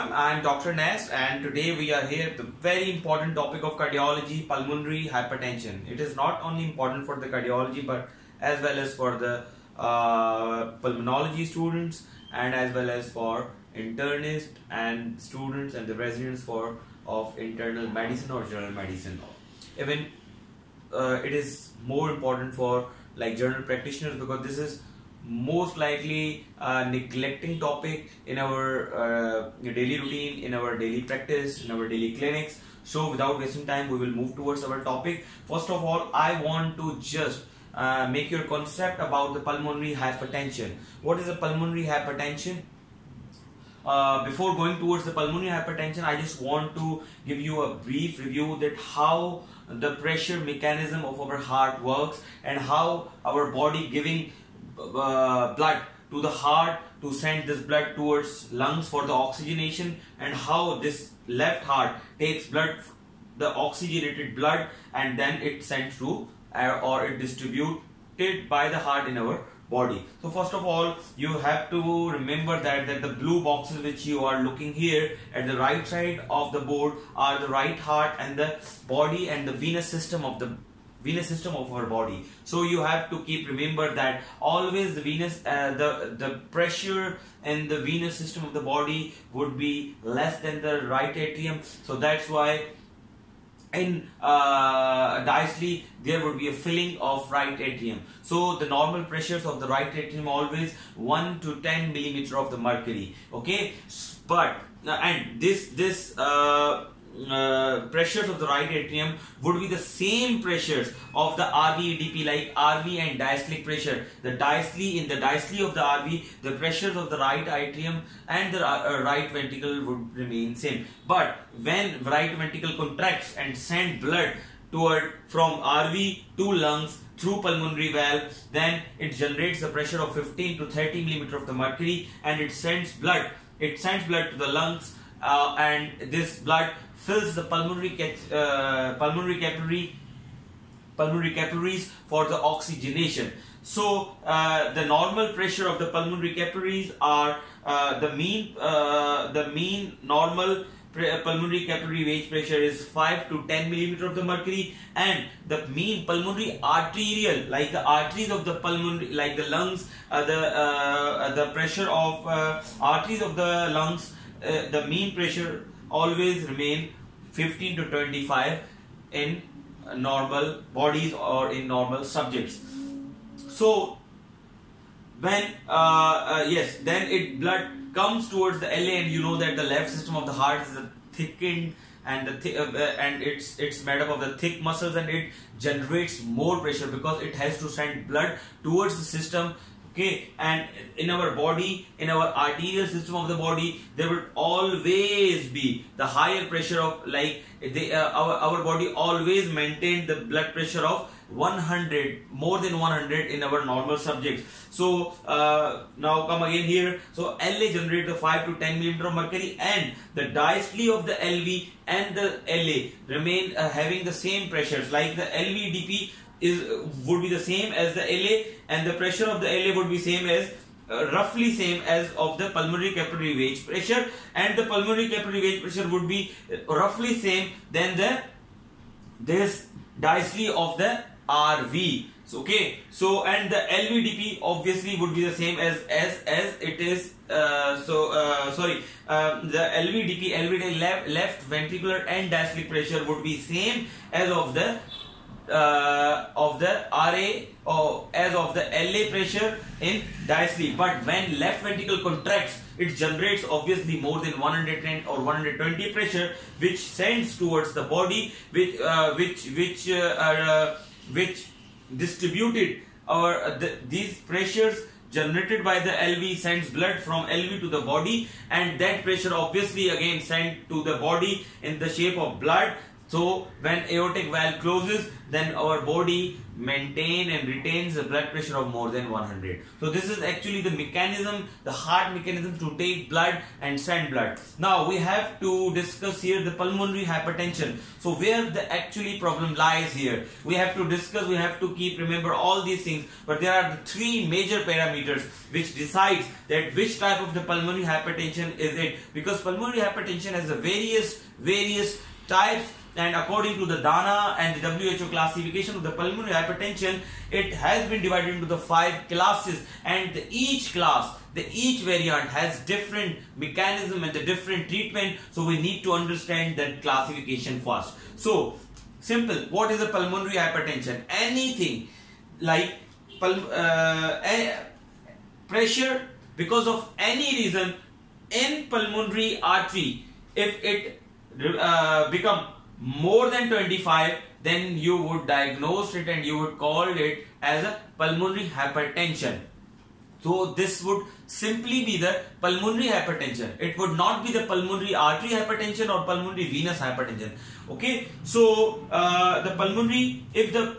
I'm Dr. Nest, and today we are here with the very important topic of cardiology, pulmonary hypertension. It is not only important for the cardiology but as well as for the pulmonology students and as well as for internists and students and the residents of internal medicine or general medicine. Even it is more important for like general practitioners because this is most likely neglecting topic in our daily routine, in our daily practice, in our daily clinics. So without wasting time, we will move towards our topic. First of all, I want to just make your concept about the pulmonary hypertension. What is a pulmonary hypertension? Before going towards the pulmonary hypertension, I just want to give you a brief review that how the pressure mechanism of our heart works and how our body giving blood to the heart to send this blood towards lungs for the oxygenation, and how this left heart takes blood, the oxygenated blood, and then it sends to or it distributed by the heart in our body. So first of all, you have to remember that the blue boxes which you are looking here at the right side of the board are the right heart and the body and the venous system of our body. So you have to keep remember that always the venous the pressure in the venous system of the body would be less than the right atrium. So that's why in diastole there would be a filling of right atrium. So the normal pressures of the right atrium always 1 to 10 millimeter of the mercury. Okay, but and this pressures of the right atrium would be the same pressures of the RV EDP, like RV and diastolic pressure. The diastole, in the diastole of the RV, the pressures of the right atrium and the right ventricle would remain same. But when right ventricle contracts and send blood toward from RV to lungs through pulmonary valve, then it generates the pressure of 15 to 30 millimeter of the mercury, and it sends blood to the lungs, and this blood fills the pulmonary capillaries for the oxygenation. So the normal pressure of the pulmonary capillaries are the mean normal pulmonary capillary wedge pressure is 5 to 10 millimeter of the mercury, and the mean pulmonary arterial, like the arteries of the pulmonary, like the lungs, the pressure of arteries of the lungs, the mean pressure always remain 15 to 25 in normal bodies or in normal subjects. So when then blood comes towards the LA, and you know that the left system of the heart is thickened and and it's made up of the thick muscles, and it generates more pressure because it has to send blood towards the system. Okay, and in our body, in our arterial system of the body, there will always be the higher pressure of, like our body always maintain the blood pressure of 100, more than 100 in our normal subjects. So now come again here. So LA generate the 5 to 10 millimeter of mercury, and the diastole of the LV and the LA remain having the same pressures, like the LVDP would be the same as the LA, and the pressure of the LA would be same as roughly same as of the pulmonary capillary wedge pressure, and the pulmonary capillary wedge pressure would be roughly same than this diastole of the RV. So, okay, so and the LVDP obviously would be the same as it is. The LVDP left ventricular and diastolic pressure would be same as of the RA or as of the LA pressure in diastole. But when left ventricle contracts, it generates obviously more than 110 or 120 pressure, which sends towards the body, which distributed these pressures generated by the LV sends blood from LV to the body, and that pressure obviously again sent to the body in the shape of blood So when aortic valve closes, then our body maintain and retains a blood pressure of more than 100. So this is actually the mechanism, the heart mechanism to take blood and send blood. Now we have to discuss here the pulmonary hypertension. So where the actually problem lies here, we have to discuss, we have to remember all these things, but there are three major parameters which decides that which type of the pulmonary hypertension is it, because pulmonary hypertension has a various types, and according to the DANA and the WHO classification of the pulmonary hypertension, it has been divided into the 5 classes, and each class, each variant has different mechanism and the different treatment. So we need to understand that classification first. So simple, what is a pulmonary hypertension? Anything like pressure because of any reason in pulmonary artery. If it become more than 25, then you would diagnose it and you would call it as a pulmonary hypertension. So this would simply be the pulmonary hypertension. It would not be the pulmonary artery hypertension or pulmonary venous hypertension. Okay, so the pulmonary, if the